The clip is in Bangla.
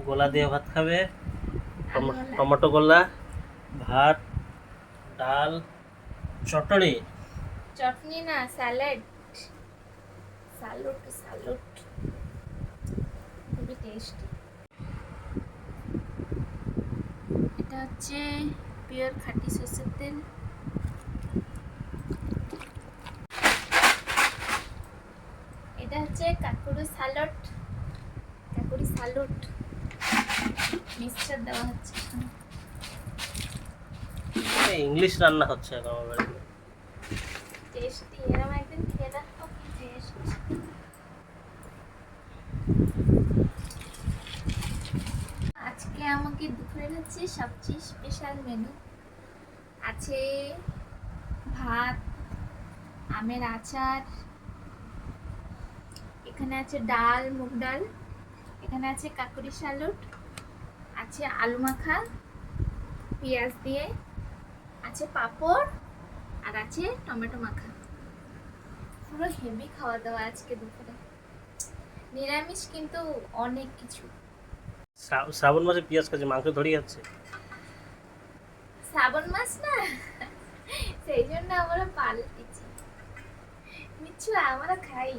গোলা দিয়ে ভাত খাবে, আলুওয়ালা। টমেটো গোলা, ভাত, ডাল, চটনি। চটনি না, স্যালাড। সালুট সালুট, খুবই টেস্টি। এটা হচ্ছে পিওর খাঁটি সরষের তেল। এটা হচ্ছে কাকুরি স্যালাড, কাকুরি স্যালাড মিক্সচার দেওয়া হচ্ছে এখানে। ইংলিশ রান্না হচ্ছে এখন আমার বাড়িতে। টেস্টি, এরকম একদিন খেয়ে দেখো কি টেস্ট। আজকে আমাকে দুপুরের হচ্ছে সবচেয়ে স্পেশাল মেনু আছে। ভাত, আমের আচার, এখানে আছে ডাল, মুগ ডাল, এখানে আছে কাকুরি স্যালাড, আছে আলু মাখা পেঁয়াজ দিয়ে, আছে পাঁপড়, আর আছে টমেটো মাখা। পুরো হেভি খাওয়া দাওয়া আজকে দুপুরে, নিরামিষ কিন্তু অনেক কিছু। শ্রাবণ মাসে পেঁয়াজ খাচ্ছে, মাংস ধরে যাচ্ছে। শ্রাবণ মাস না, সেই জন্য আমরা পাল দিচ্ছি, নিচ্ছু আমরা খাই।